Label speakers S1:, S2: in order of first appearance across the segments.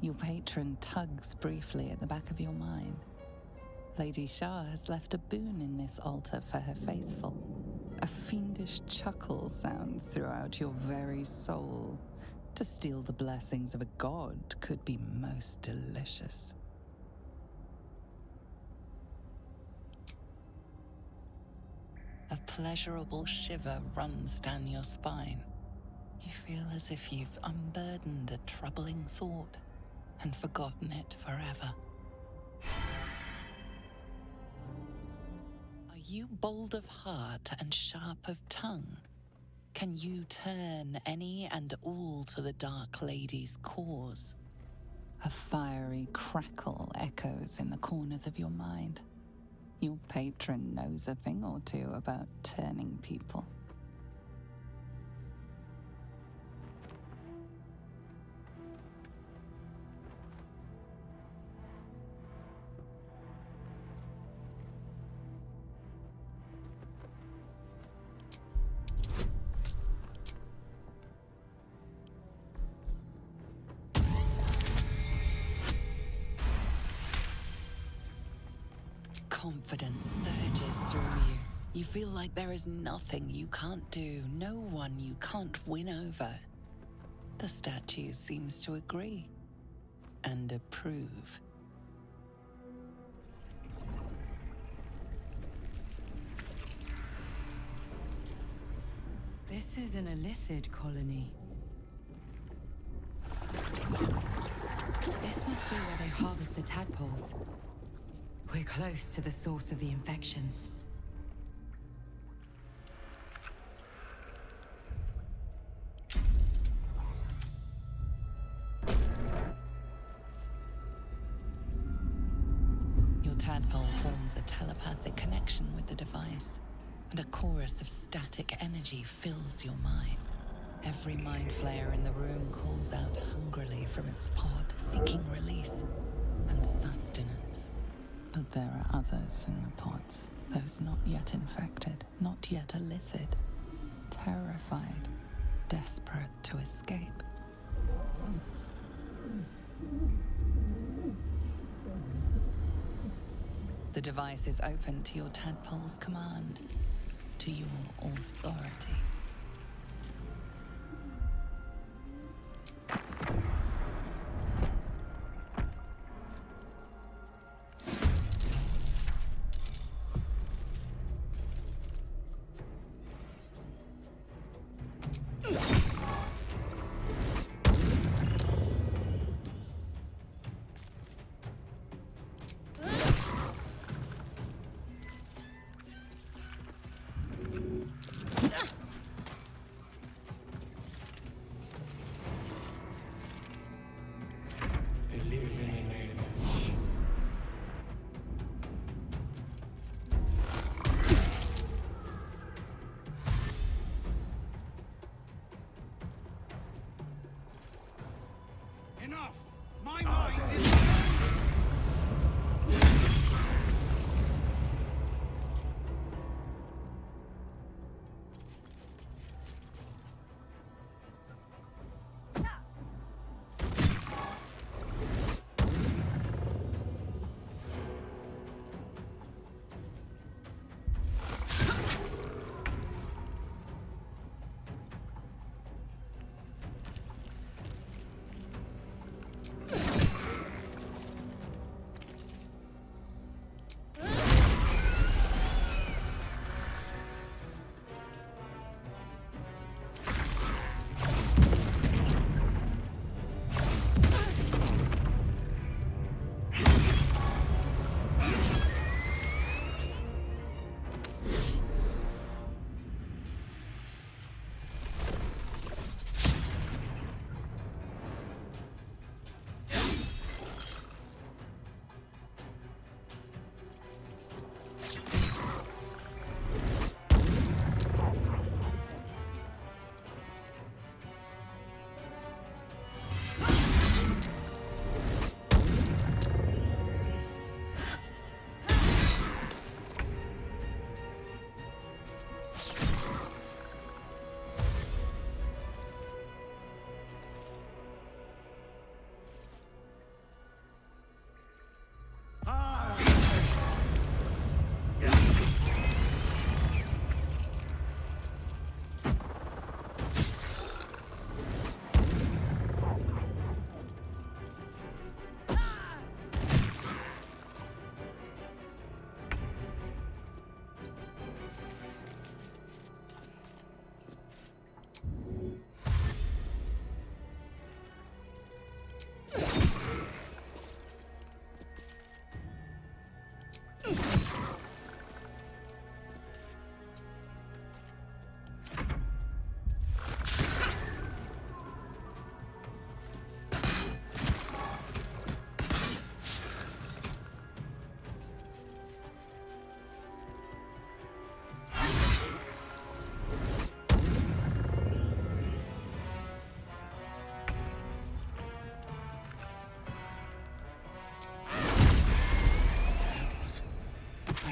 S1: Your patron tugs briefly at the back of your mind. Lady Shah has left a boon in this altar for her faithful. A fiendish chuckle sounds throughout your very soul. To steal the blessings of a god could be most delicious. A pleasurable shiver runs down your spine. You feel as if you've unburdened a troubling thought and forgotten it forever. Are you bold of heart and sharp of tongue? Can you turn any and all to the Dark Lady's cause? A fiery crackle echoes in the corners of your mind. Your patron knows a thing or two about turning people. Confidence surges through you. You feel like there is nothing you can't do, no one you can't win over. The statue seems to agree and approve.
S2: This is an Illithid colony. This must be where they harvest the tadpoles. We're close to the source of the infections.
S1: Your tadpole forms a telepathic connection with the device, and a chorus of static energy fills your mind. Every mind flayer in the room calls out hungrily from its pod, seeking release and sustenance. But there are others in the pods, those not yet infected, not yet illithid, terrified, desperate to escape. The device is open to your tadpole's command, to your authority.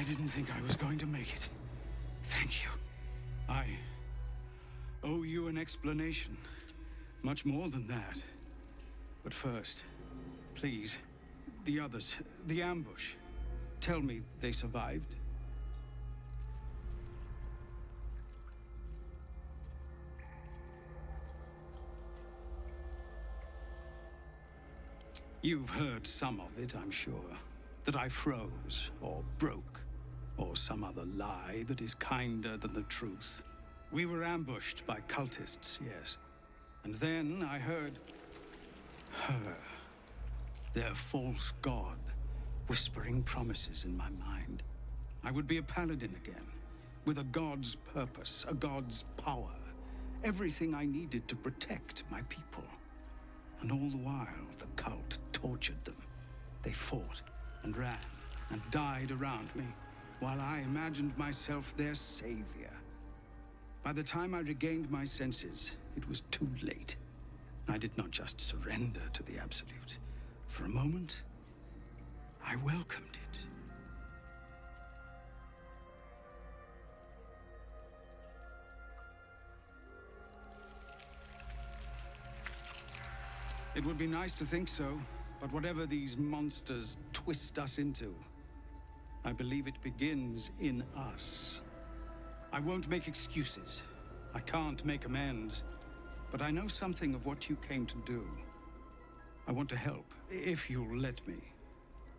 S3: didn't think I was going to make it. Thank you. I owe you an explanation. Much more than that. But first, please, the others, the ambush. Tell me they survived. You've heard some of it, I'm sure. That I froze, or broke, or some other lie that is kinder than the truth. We were ambushed by cultists, yes. And then I heard her, their false god, whispering promises in my mind. I would be a paladin again, with a god's purpose, a god's power. Everything I needed to protect my people. And all the while, the cult tortured them. They fought and ran and died around me, while I imagined myself their savior. By the time I regained my senses, it was too late. I did not just surrender to the Absolute. For a moment, I welcomed it. It would be nice to think so, but whatever these monsters twist us into, I believe it begins in us. I won't make excuses. I can't make amends. But I know something of what you came to do. I want to help, if you'll let me.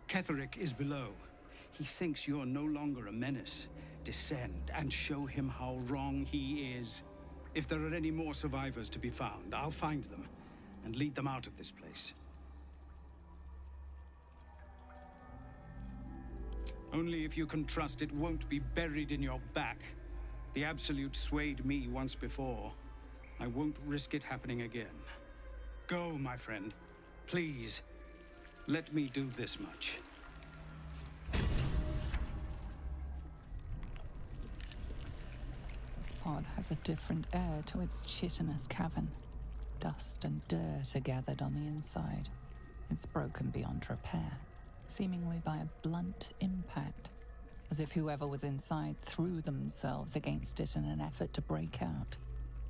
S3: Cleric is below. He thinks you're no longer a menace. Descend and show him how wrong he is. If there are any more survivors to be found, I'll find them and lead them out of this place. Only if you can trust it won't be buried in your back. The Absolute swayed me once before. I won't risk it happening again. Go, my friend. Please, let me do this much.
S1: This pod has a different air to its chitinous cavern. Dust and dirt are gathered on the inside. It's broken beyond repair, seemingly by a blunt impact, as if whoever was inside threw themselves against it in an effort to break out.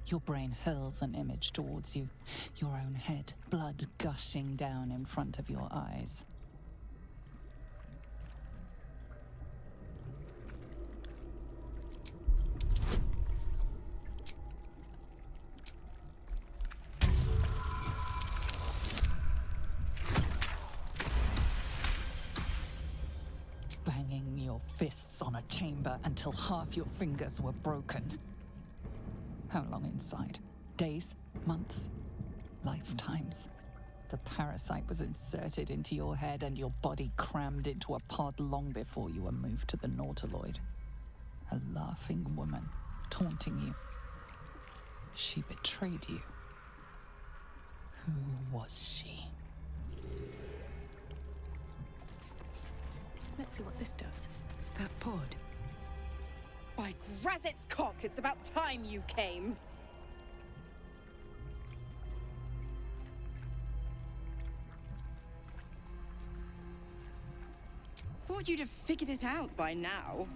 S1: Your brain hurls an image towards you, your own head, blood gushing down in front of your eyes. Banging your fists on a chamber until half your fingers were broken. How long inside? Days? Months? Lifetimes? The parasite was inserted into your head and your body crammed into a pod long before you were moved to the Nautiloid. A laughing woman, taunting you. She betrayed you. Who was she?
S2: Let's see what this does. That pod.
S4: By Grazit's cock, it's about time you came! Thought you'd have figured it out by now.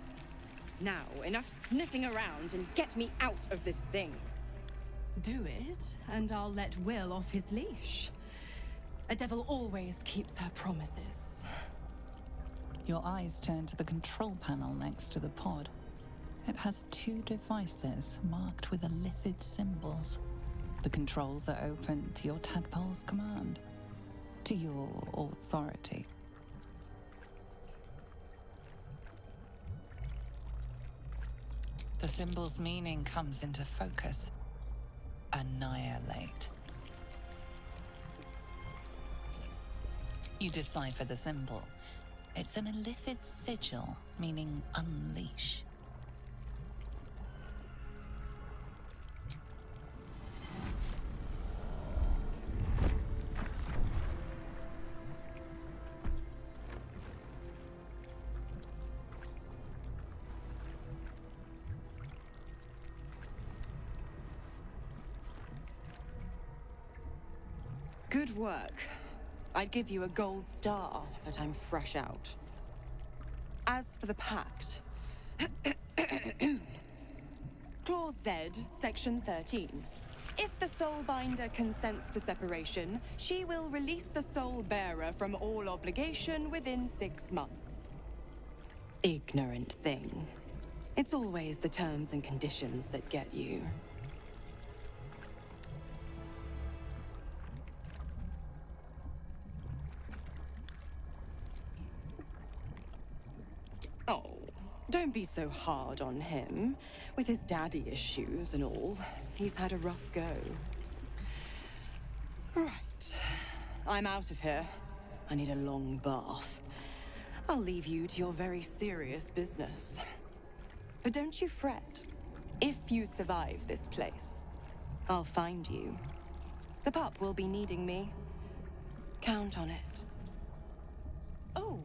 S4: Now, enough sniffing around and get me out of this thing.
S5: Do it, and I'll let Will off his leash. A devil always keeps her promises.
S1: Your eyes turn to the control panel next to the pod. It has two devices marked with elithid symbols. The controls are open to your tadpole's command, to your authority. The symbol's meaning comes into focus. Annihilate. You decipher the symbol. It's an elithid sigil, meaning unleash.
S4: Good work. I'd give you a gold star, but I'm fresh out. As for the pact, Clause Z, Section 13. If the Soulbinder consents to separation, she will release the Soul Bearer from all obligation within 6 months. Ignorant thing. It's always the terms and conditions that get you. Oh, don't be so hard on him. With his daddy issues and all, he's had a rough go. Right. I'm out of here. I need a long bath. I'll leave you to your very serious business. But don't you fret. If you survive this place, I'll find you. The pup will be needing me. Count on it. Oh,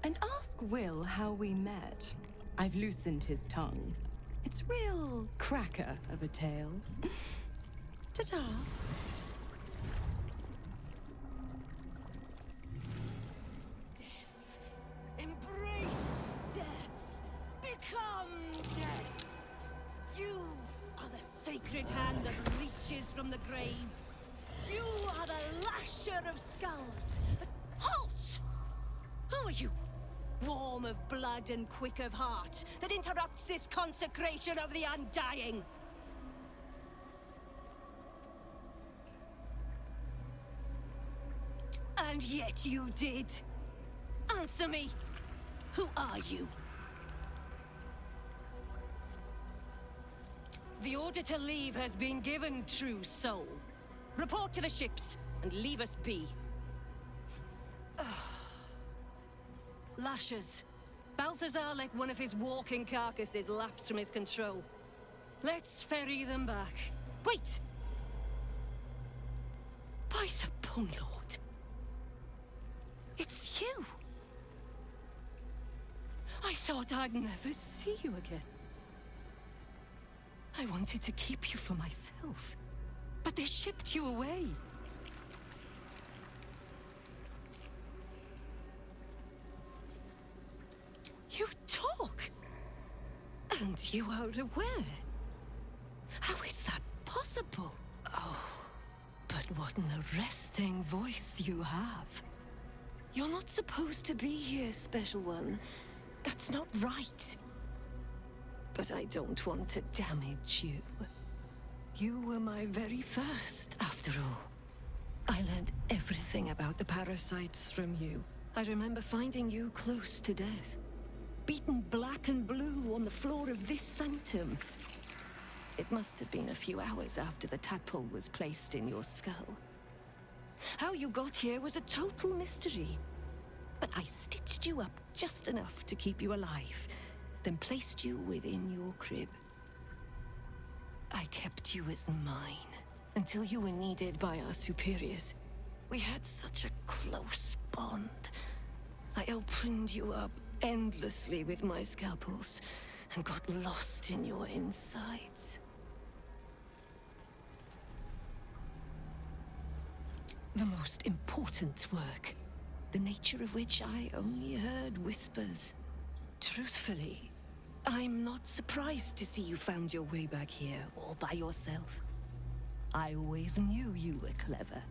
S4: and ask Will how we met. I've loosened his tongue. It's real cracker of a tale. Ta-ta.
S6: Embrace death. Become death. You are the sacred hand that reaches from the grave. You are the lasher of skulls. Halt! Who are you? Warm of blood and quick of heart, that interrupts this consecration of the undying. And yet you did. Answer me. Who are you? The order to leave has been given, true soul. Report to the ships and leave us be. Lashers. Balthazar let one of his walking carcasses lapse from his control. Let's ferry them back. Wait! By the Bone Lord. It's you! I thought I'd never see you again. I wanted to keep you for myself, but they shipped you away. You talk! And you are aware. How is that possible? Oh, but what an arresting voice you have. You're not supposed to be here, Special One. That's not right. But I don't want to damage you. You were my very first, after all. I learned everything about the parasites from you. I remember finding you close to death. Beaten black and blue on the floor of this sanctum. It must have been a few hours after the tadpole was placed in your skull. How you got here was a total mystery. But I stitched you up just enough to keep you alive, then placed you within your crib. I kept you as mine, until you were needed by our superiors. We had such a close bond. I opened you up endlessly with my scalpels, and got lost in your insides. The most important work, the nature of which I only heard whispers. Truthfully, I'm not surprised to see you found your way back here all by yourself. I always knew you were clever.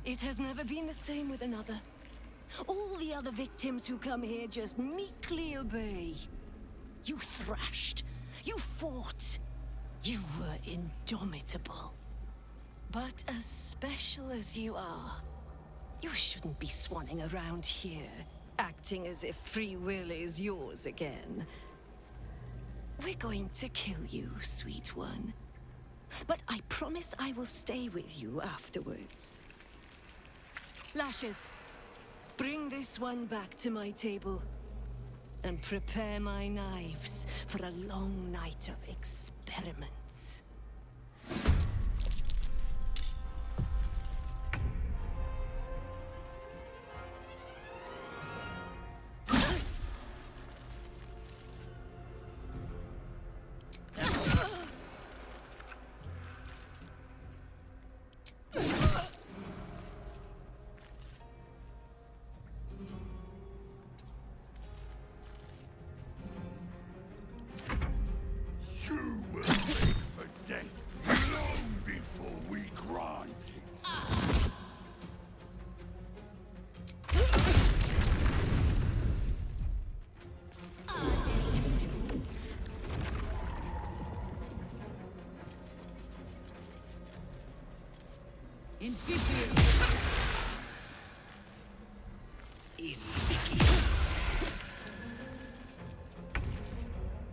S6: It has never been the same with another. All the other victims who come here just meekly obey. You thrashed. You fought. You were indomitable. But as special as you are, you shouldn't be swanning around here, acting as if free will is yours again. We're going to kill you, sweet one. But I promise I will stay with you afterwards. Lashes, bring this one back to my table. And prepare my knives for a long night of experiments.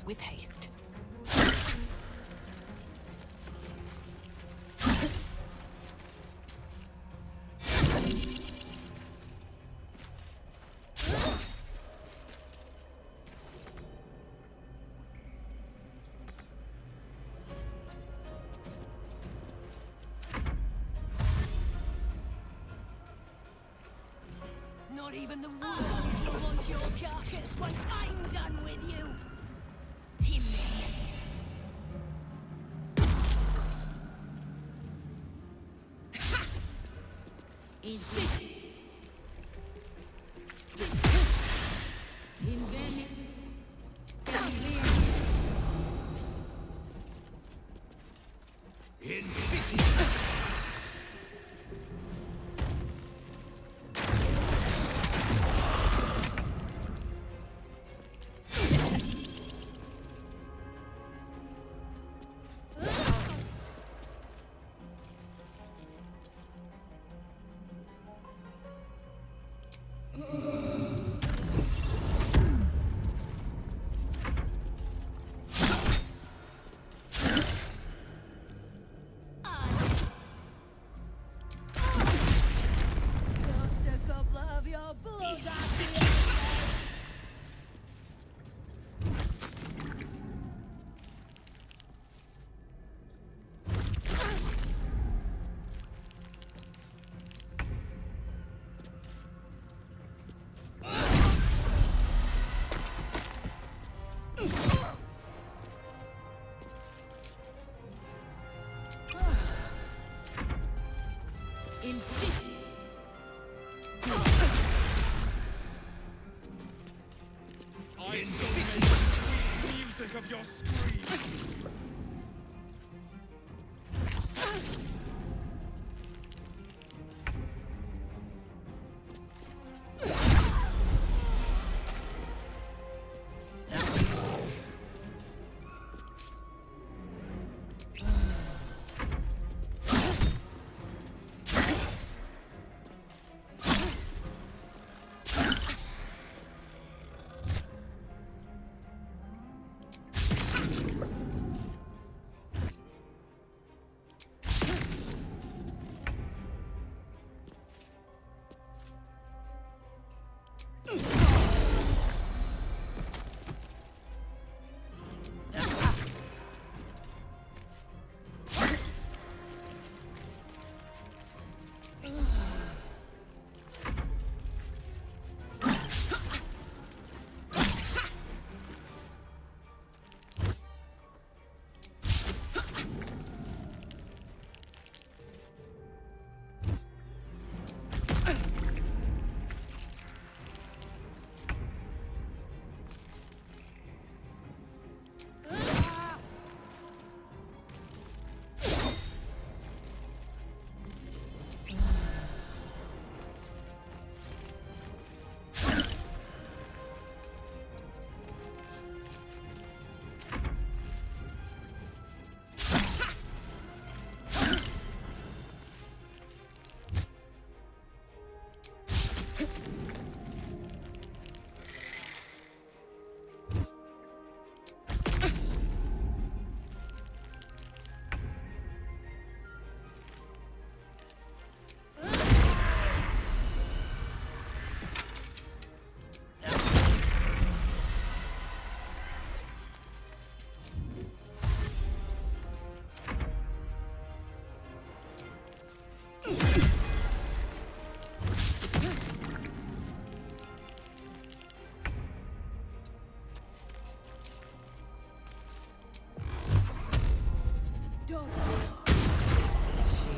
S6: With haste. Not even the Warlock will want your carcass once I'm done with you! Timmy! Just a couple of your bulls,
S3: Music of your screams.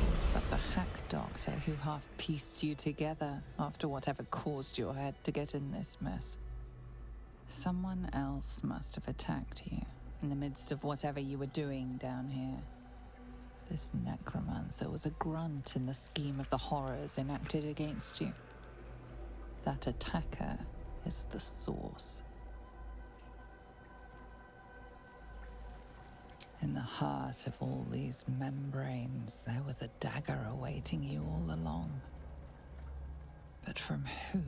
S1: She's but the hack doctor who half-pieced you together after whatever caused your head to get in this mess. Someone else must have attacked you in the midst of whatever you were doing down here. This necromancer was a grunt in the scheme of the horrors enacted against you. That attacker is the source. In the heart of all these membranes, there was a dagger awaiting you all along. But from who?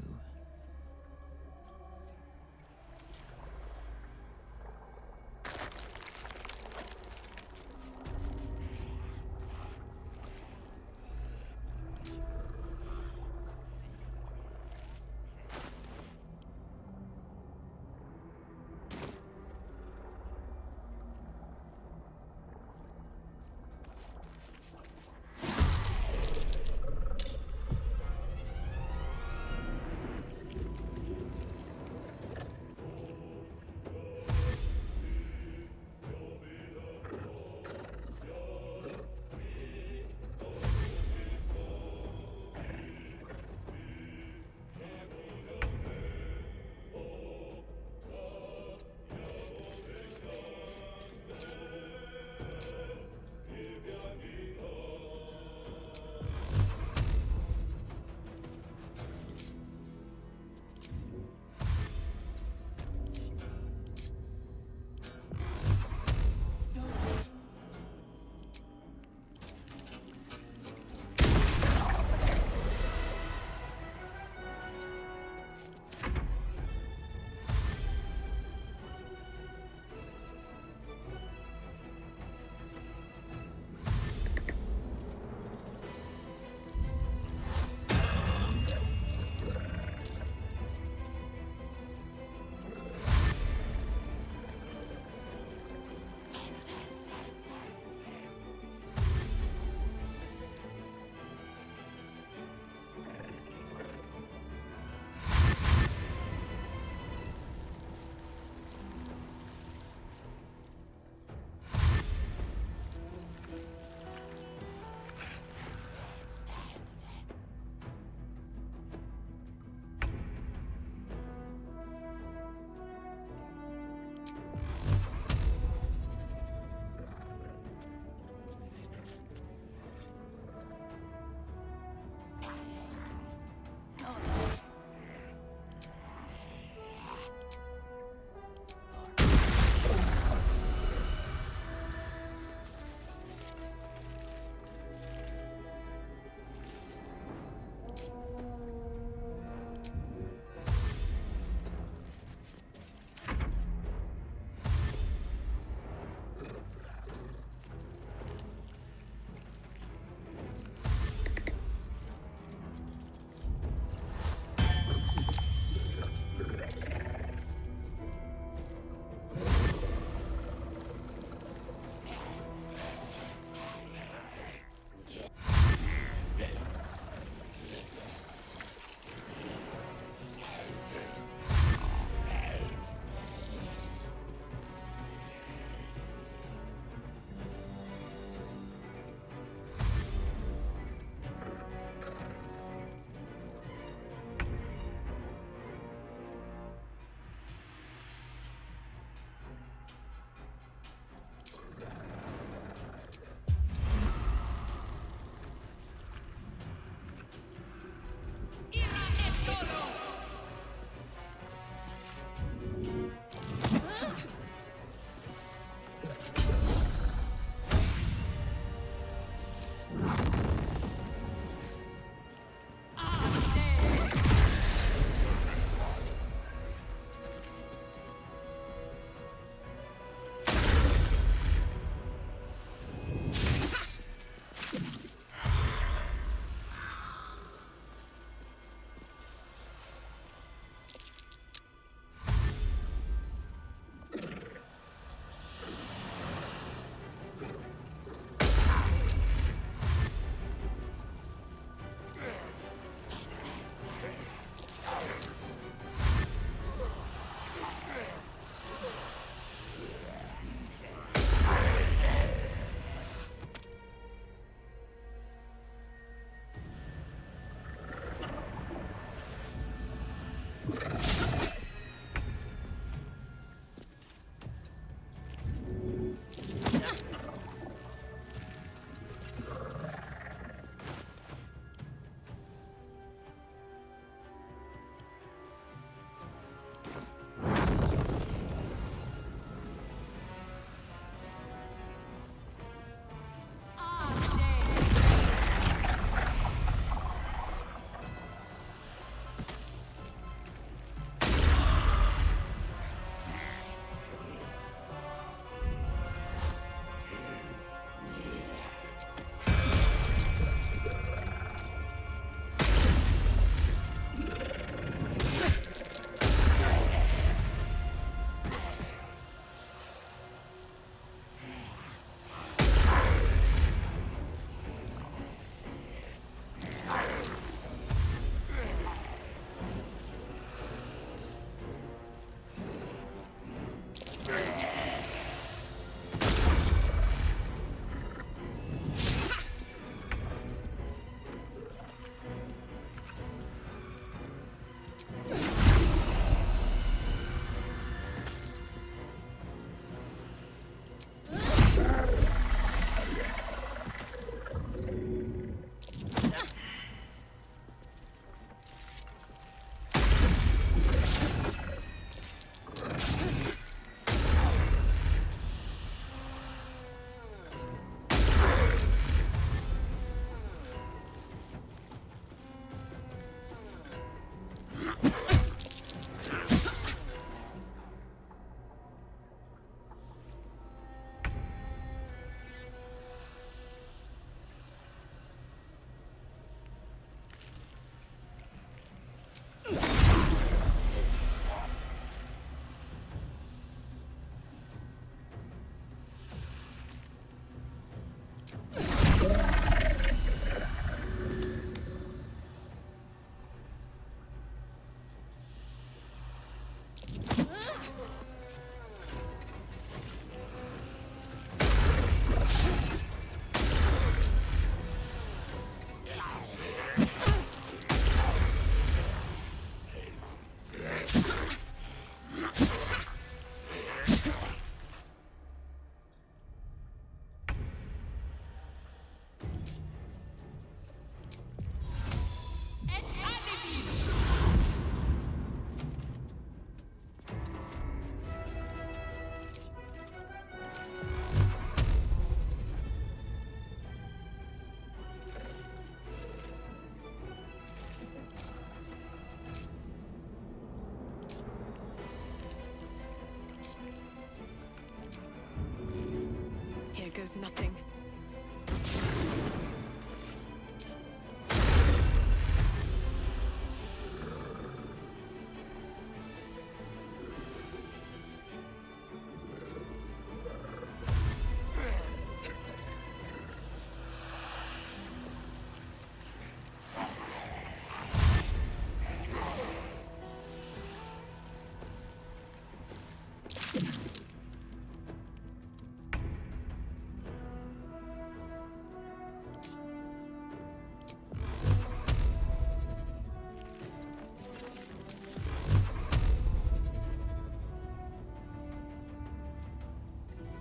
S7: goes nothing.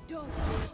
S8: Dog.